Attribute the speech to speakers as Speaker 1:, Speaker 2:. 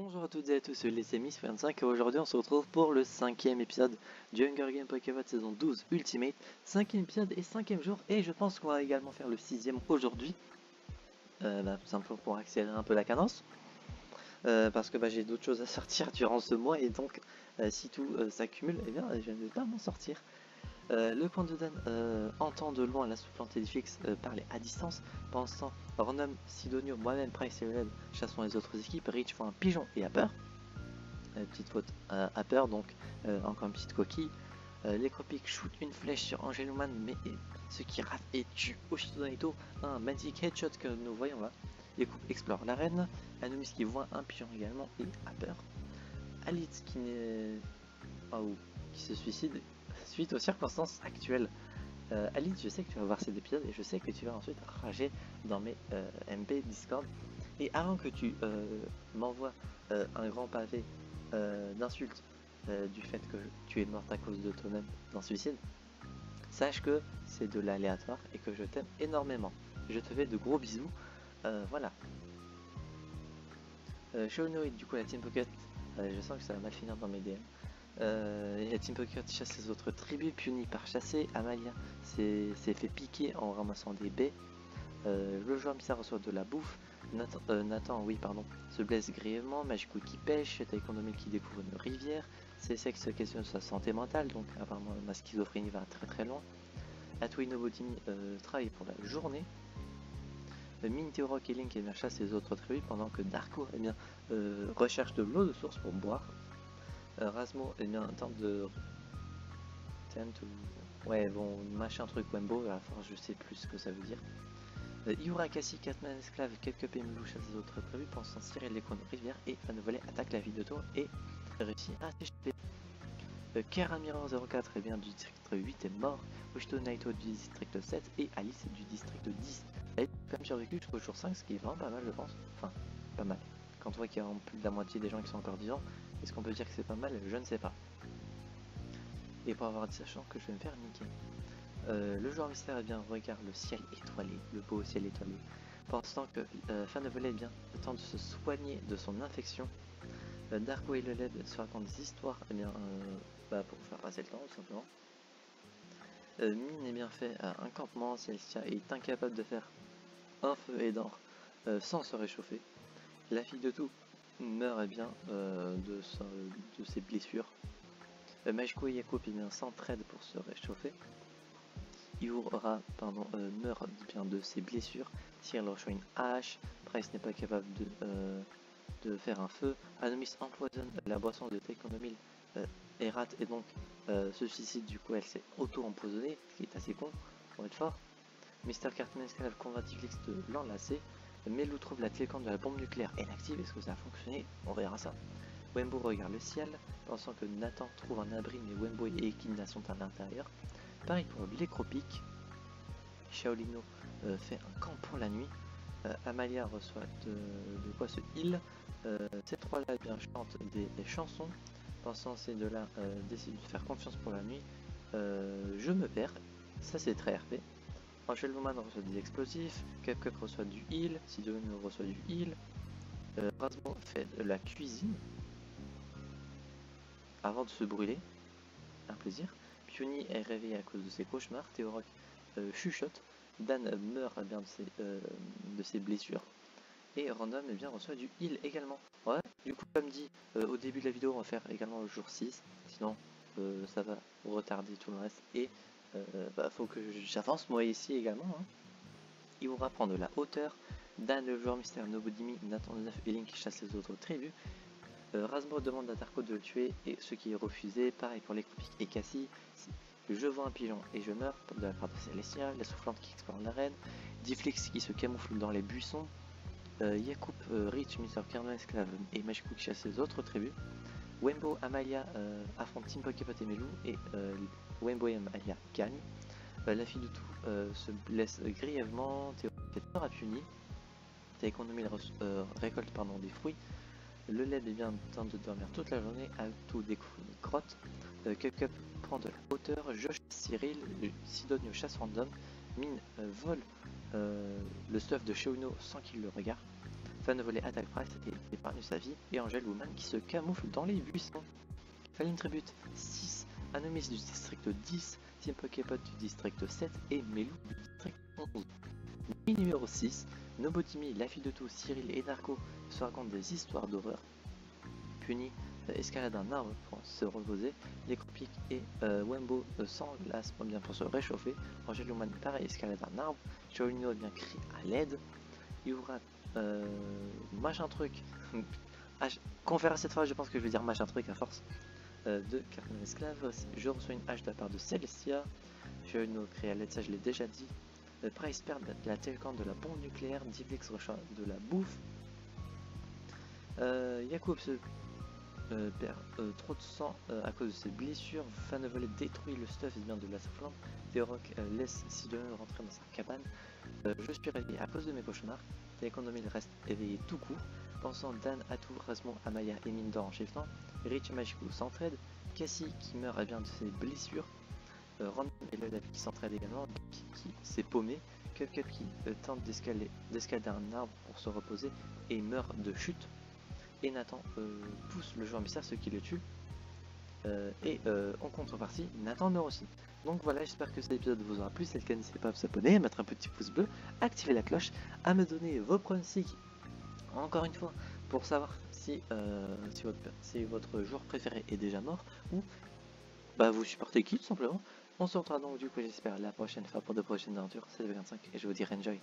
Speaker 1: Bonjour à toutes et à tous, c'est les amis 25 et aujourd'hui on se retrouve pour le 5e épisode du Hunger Games Pokémon saison 12 Ultimate, 5e épisode et 5e jour, et je pense qu'on va également faire le 6e aujourd'hui, tout simplement pour accélérer un peu la cadence, parce que j'ai d'autres choses à sortir durant ce mois et donc si tout s'accumule, eh bien je ne vais pas m'en sortir. Le camp de Dan entend de loin la soufflante Edifix parler à distance. Pendant ce temps, Ronom, Sidonio, moi-même, Price et Oled chassons les autres équipes. Rich voit un pigeon et a peur. Petite faute, a peur, donc encore une petite coquille. L'écropic shoot une flèche sur Angeluman, mais ce qui rate et tue Oshito Naito. Un magic headshot que nous voyons là. Les coupes explorent l'arène. Anumis qui voit un pigeon également et a peur. Alith qui n'est pas où, qui se suicide suite aux circonstances actuelles. Alice, je sais que tu vas voir cet épisode et je sais que tu vas ensuite rager dans mes MP Discord. Et avant que tu m'envoies un grand pavé d'insultes du fait que tu es morte à cause de toi-même d'un suicide, sache que c'est de l'aléatoire et que je t'aime énormément. Je te fais de gros bisous. Voilà. Shounoid, du coup, la Team Pocket, je sens que ça va mal finir dans mes DM. La Team Pocket chasse les autres tribus, puni par chasser. Amalia s'est fait piquer en ramassant des baies. Le joueur mystère reçoit de la bouffe. Nathan, se blesse grièvement. Magico qui pêche. Taekwondo qui découvre une rivière. CSX se questionne sur sa santé mentale, donc apparemment ma schizophrénie va très très loin. Atoi Nobotini travaille pour la journée. Min, Théoroc et Link chassent les autres tribus pendant que Darko recherche de l'eau de source pour boire. Rasmo tente de... machin truc Wembo, à la force je sais plus ce que ça veut dire. Iura, Cassie, Catman, Esclave, Kelkup et Milou chassent les autres tribus pensant tirer les cônes rivière et un volet attaque la ville de Tour et réussit à s'échapper. Keramiran 04 du district 8 est mort, Oshito Naito du district 7 et Alice du district 10. Elle a quand même survécu jusqu'au jour 5, ce qui est vraiment pas mal je pense. Enfin, pas mal. Quand on voit qu'il y a plus de la moitié des gens qui sont encore vivants, est-ce qu'on peut dire que c'est pas mal? Je ne sais pas. Et pour avoir dit sachant que je vais me faire niquer. Le joueur mystère regarde le ciel étoilé, le beau ciel étoilé. Pendant ce temps que Fan de Volet tente de se soigner de son infection. Darko et le LED se racontent des histoires pour faire passer le temps tout simplement. Mine fait un campement, Celestia est incapable de faire un feu aidant sans se réchauffer. La fille de tout meurt de ses blessures. Magico et Yacoub s'entraident pour se réchauffer. Iura meurt de ses blessures. Cyril reçoit une hache. Price n'est pas capable de faire un feu. Anomis empoisonne la boisson de Taekwondo et rate et donc se suicide. Du coup elle s'est auto-empoisonnée, ce qui est assez con pour être fort. Mr. Cartman Esclave convainc Tiflix de l'enlacer. Melou trouve la télécommande de la bombe nucléaire et l'active. Est-ce que ça a fonctionné? On verra ça. Wembo regarde le ciel, pensant que Nathan trouve un abri, mais Wembo et Ekina sont à l'intérieur. Pareil pour l'écropic. Shaolino fait un camp pour la nuit. Amalia reçoit de quoi se heal. Ces trois-là chantent des chansons. Pensant ces deux-là décident de faire confiance pour la nuit. Je me perds. Ça c'est très RP. Angelwoman reçoit des explosifs, Cupcup reçoit du heal, Sidonio reçoit du heal, Rasmo fait de la cuisine avant de se brûler, un plaisir. Pioni est réveillé à cause de ses cauchemars, Théoroc chuchote, Dan meurt de ses blessures, et Random reçoit du heal également. Ouais, du coup comme dit au début de la vidéo, on va faire également le jour 6, sinon ça va retarder tout le reste, et faut que j'avance moi ici également. Iura prend de la hauteur. Dan le joueur mystère, Nobodimi, Nathan 9 et Link chassent les autres tribus. Rasmo demande à Darko de le tuer et ce qui est refusé. Pareil pour l'écropic et Cassie. Je vois un pigeon et je meurs de la part de Celestia. La soufflante qui explore l'arène. Difflix qui se camoufle dans les buissons. Yacoub, Rich, Mr. Carmen Esclave et Magico qui chassent les autres tribus. Wembo, Amalia affrontent Team Poképot et Melou et Wembo et Amalia gagnent. La fille de tout se blesse grièvement, Théo fait peur à Puni. Taekwondo récolte des fruits. Le LED tente de dormir toute la journée, Alto découvre une grotte. Cupcup prend de la hauteur, Josh, Cyril, Sidonio chasse random, Mine vole le stuff de Shouno sans qu'il le regarde. Fan volet attaque Price et épargne sa vie, et Angel Woman qui se camoufle dans les buissons. Fallen Tribute 6, Anomis du district 10, Team Poképot du district 7 et Melou du district 11. Nuit numéro 6, Nobotimi, la fille de tout, Cyril et Narco se racontent des histoires d'horreur. Puni escalade un arbre pour se reposer, les Cropic et Wembo s'enlacent bien pour se réchauffer. Angel Woman pareil escalade un arbre, Shaolino bien crie à l'aide. Yura machin truc qu'on verra cette fois, je pense que je vais dire machin truc à force de Carton Esclave. Je reçois une hache de la part de Celestia. Shaolino crie à l'aide, ça je l'ai déjà dit. Price perd la télécommande de la bombe nucléaire, Divix reçoit de la bouffe. Yacoub se perd trop de sang à cause de ses blessures. Fanvolet détruit le stuff et bien de la flamme. Théoroc laisse Sidon rentrer dans sa cabane. Je suis réveillé à cause de mes cauchemars. Télécondomil reste éveillé tout court. Pensant Dan, Atou, Rasmon, Amaya et Mindor en shiftant. Rich et Magico s'entraident. Cassie qui meurt bien de ses blessures. Random et Lolab qui s'entraident également. Qui s'est paumé. Cup qui tente d'escalader un arbre pour se reposer et meurt de chute. Et Nathan pousse le joueur mystère, ce qui le tue. En contrepartie, Nathan meurt aussi. Donc voilà, j'espère que cet épisode vous aura plu. Si c'est le cas, n'hésitez pas à vous abonner, à mettre un petit pouce bleu, activer la cloche, à me donner vos pronostics, encore une fois, pour savoir si votre joueur préféré est déjà mort ou bah, vous supportez qui tout simplement. On se retrouvera donc du coup, j'espère, la prochaine fois pour de prochaines aventures. C'est le 25 et je vous dis enjoy.